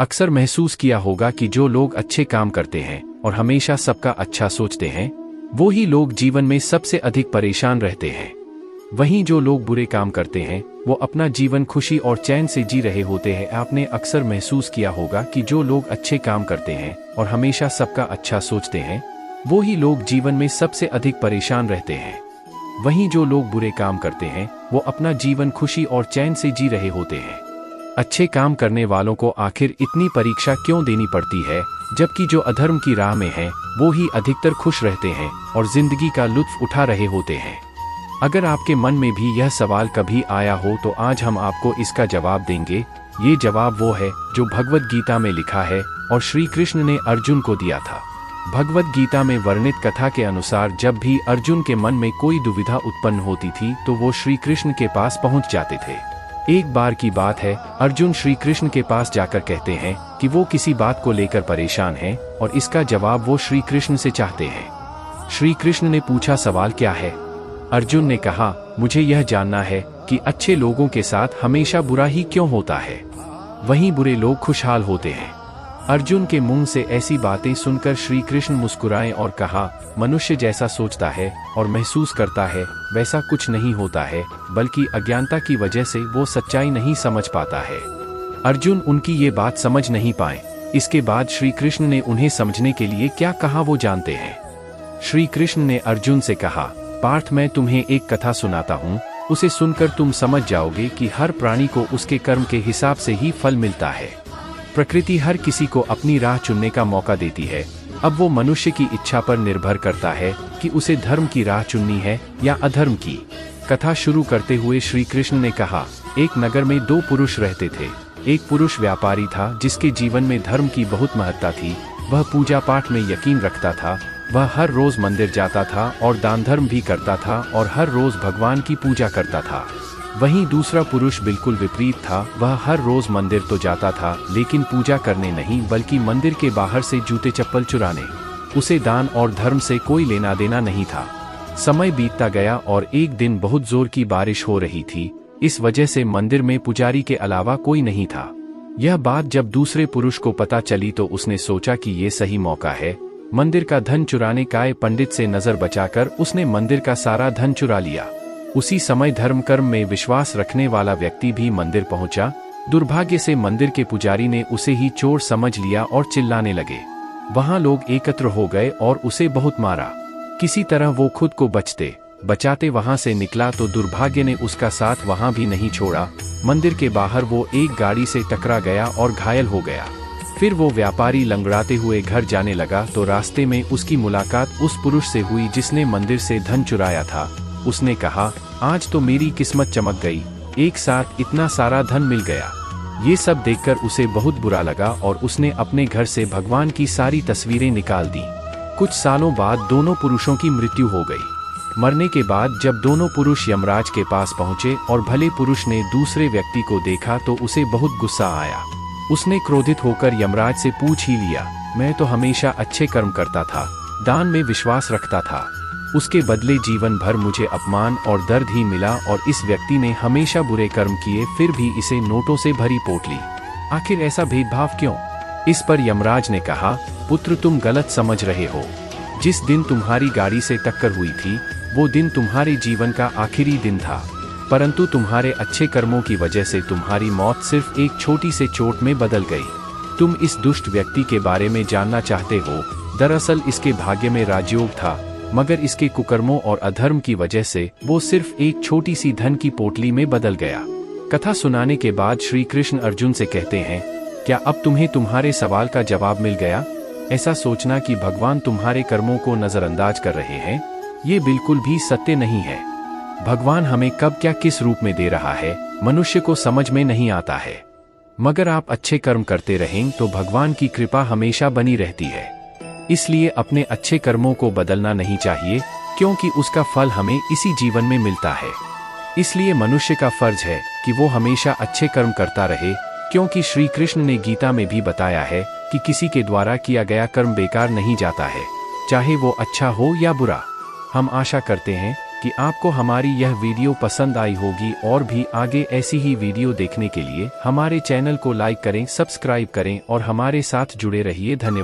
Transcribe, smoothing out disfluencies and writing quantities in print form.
अक्सर महसूस किया होगा कि जो लोग अच्छे काम करते हैं और हमेशा सबका अच्छा सोचते हैं, वो ही लोग जीवन में सबसे अधिक परेशान रहते हैं। वहीं जो लोग बुरे काम करते हैं, वो अपना जीवन खुशी और चैन से जी रहे होते हैं। आपने अक्सर महसूस किया होगा कि जो लोग अच्छे काम करते हैं और हमेशा सबका अच्छा सोचते हैं, वो ही लोग जीवन में सबसे अधिक परेशान रहते हैं। वहीं जो लोग बुरे काम करते हैं, वो अपना जीवन खुशी और चैन से जी रहे होते हैं। अच्छे काम करने वालों को आखिर इतनी परीक्षा क्यों देनी पड़ती है, जबकि जो अधर्म की राह में हैं, वो ही अधिकतर खुश रहते हैं और जिंदगी का लुत्फ उठा रहे होते हैं। अगर आपके मन में भी यह सवाल कभी आया हो तो आज हम आपको इसका जवाब देंगे। ये जवाब वो है जो भगवद गीता में लिखा है और श्री कृष्ण ने अर्जुन को दिया था। भगवद गीता में वर्णित कथा के अनुसार जब भी अर्जुन के मन में कोई दुविधा उत्पन्न होती थी तो वो श्री कृष्ण के पास पहुंच जाते थे। एक बार की बात है, अर्जुन श्री कृष्ण के पास जाकर कहते हैं कि वो किसी बात को लेकर परेशान हैं और इसका जवाब वो श्री कृष्ण से चाहते हैं। श्री कृष्ण ने पूछा, सवाल क्या है? अर्जुन ने कहा, मुझे यह जानना है कि अच्छे लोगों के साथ हमेशा बुरा ही क्यों होता है, वहीं बुरे लोग खुशहाल होते हैं। अर्जुन के मुंह से ऐसी बातें सुनकर श्री कृष्ण मुस्कुराए और कहा, मनुष्य जैसा सोचता है और महसूस करता है वैसा कुछ नहीं होता है, बल्कि अज्ञानता की वजह से वो सच्चाई नहीं समझ पाता है। अर्जुन उनकी ये बात समझ नहीं पाए। इसके बाद श्री कृष्ण ने उन्हें समझने के लिए क्या कहा वो जानते हैं। श्री कृष्ण ने अर्जुन से कहा, पार्थ, मैं तुम्हें एक कथा सुनाता हूँ, उसे सुनकर तुम समझ जाओगे कि हर प्राणी को उसके कर्म के हिसाब से ही फल मिलता है। प्रकृति हर किसी को अपनी राह चुनने का मौका देती है। अब वो मनुष्य की इच्छा पर निर्भर करता है कि उसे धर्म की राह चुननी है या अधर्म की। कथा शुरू करते हुए श्री कृष्ण ने कहा, एक नगर में दो पुरुष रहते थे। एक पुरुष व्यापारी था जिसके जीवन में धर्म की बहुत महत्ता थी। वह पूजा पाठ में यकीन रखता था। वह हर रोज मंदिर जाता था और दान धर्म भी करता था और हर रोज भगवान की पूजा करता था। वहीं दूसरा पुरुष बिल्कुल विपरीत था। वह हर रोज मंदिर तो जाता था लेकिन पूजा करने नहीं, बल्कि मंदिर के बाहर से जूते चप्पल चुराने। उसे दान और धर्म से कोई लेना देना नहीं था। समय बीतता गया और एक दिन बहुत जोर की बारिश हो रही थी। इस वजह से मंदिर में पुजारी के अलावा कोई नहीं था। यह बात जब दूसरे पुरुष को पता चली तो उसने सोचा कि ये सही मौका है। मंदिर का धन चुराने का पंडित से नजर बचाकर उसने मंदिर का सारा धन चुरा लिया। उसी समय धर्म कर्म में विश्वास रखने वाला व्यक्ति भी मंदिर पहुंचा। दुर्भाग्य से मंदिर के पुजारी ने उसे ही चोर समझ लिया और चिल्लाने लगे। वहां लोग एकत्र हो गए और उसे बहुत मारा। किसी तरह वो खुद को बचाते वहां से निकला तो दुर्भाग्य ने उसका साथ वहां भी नहीं छोड़ा। मंदिर के बाहर वो एक गाड़ी से टकरा गया और घायल हो गया। फिर वो व्यापारी लंगड़ाते हुए घर जाने लगा तो रास्ते में उसकी मुलाकात उस पुरुष से हुई जिसने मंदिर से धन चुराया था। उसने कहा, आज तो मेरी किस्मत चमक गई, एक साथ इतना सारा धन मिल गया। ये सब देखकर उसे बहुत बुरा लगा और उसने अपने घर से भगवान की सारी तस्वीरें निकाल दी। कुछ सालों बाद दोनों पुरुषों की मृत्यु हो गई। मरने के बाद जब दोनों पुरुष यमराज के पास पहुंचे और भले पुरुष ने दूसरे व्यक्ति को देखा तो उसे बहुत गुस्सा आया। उसने क्रोधित होकर यमराज से पूछ ही लिया, मैं तो हमेशा अच्छे कर्म करता था, दान में विश्वास रखता था, उसके बदले जीवन भर मुझे अपमान और दर्द ही मिला और इस व्यक्ति ने हमेशा बुरे कर्म किए फिर भी इसे नोटों से भरी पोटली। आखिर ऐसा भेदभाव क्यों? इस पर यमराज ने कहा, पुत्र, तुम गलत समझ रहे हो। जिस दिन तुम्हारी गाड़ी से टक्कर हुई थी वो दिन तुम्हारे जीवन का आखिरी दिन था, परंतु तुम्हारे अच्छे कर्मों की वजह से तुम्हारी मौत सिर्फ एक छोटी से चोट में बदल गई। तुम इस दुष्ट व्यक्ति के बारे में जानना चाहते हो। दरअसल इसके भाग्य में राजयोग था, मगर इसके कुकर्मों और अधर्म की वजह से वो सिर्फ एक छोटी सी धन की पोटली में बदल गया। कथा सुनाने के बाद श्री कृष्ण अर्जुन से कहते हैं, क्या अब तुम्हें तुम्हारे सवाल का जवाब मिल गया? ऐसा सोचना कि भगवान तुम्हारे कर्मों को नजरअंदाज कर रहे हैं, ये बिल्कुल भी सत्य नहीं है। भगवान हमें कब क्या किस रूप में दे रहा है मनुष्य को समझ में नहीं आता है। मगर आप अच्छे कर्म करते रहें तो भगवान की कृपा हमेशा बनी रहती है। इसलिए अपने अच्छे कर्मों को बदलना नहीं चाहिए, क्योंकि उसका फल हमें इसी जीवन में मिलता है। इसलिए मनुष्य का फर्ज है कि वो हमेशा अच्छे कर्म करता रहे, क्योंकि श्री कृष्ण ने गीता में भी बताया है कि किसी के द्वारा किया गया कर्म बेकार नहीं जाता है, चाहे वो अच्छा हो या बुरा। हम आशा करते हैं कि आपको हमारी यह वीडियो पसंद आई होगी और भी आगे ऐसी ही वीडियो देखने के लिए हमारे चैनल को लाइक करें, सब्सक्राइब करें और हमारे साथ जुड़े रहिए। धन्यवाद।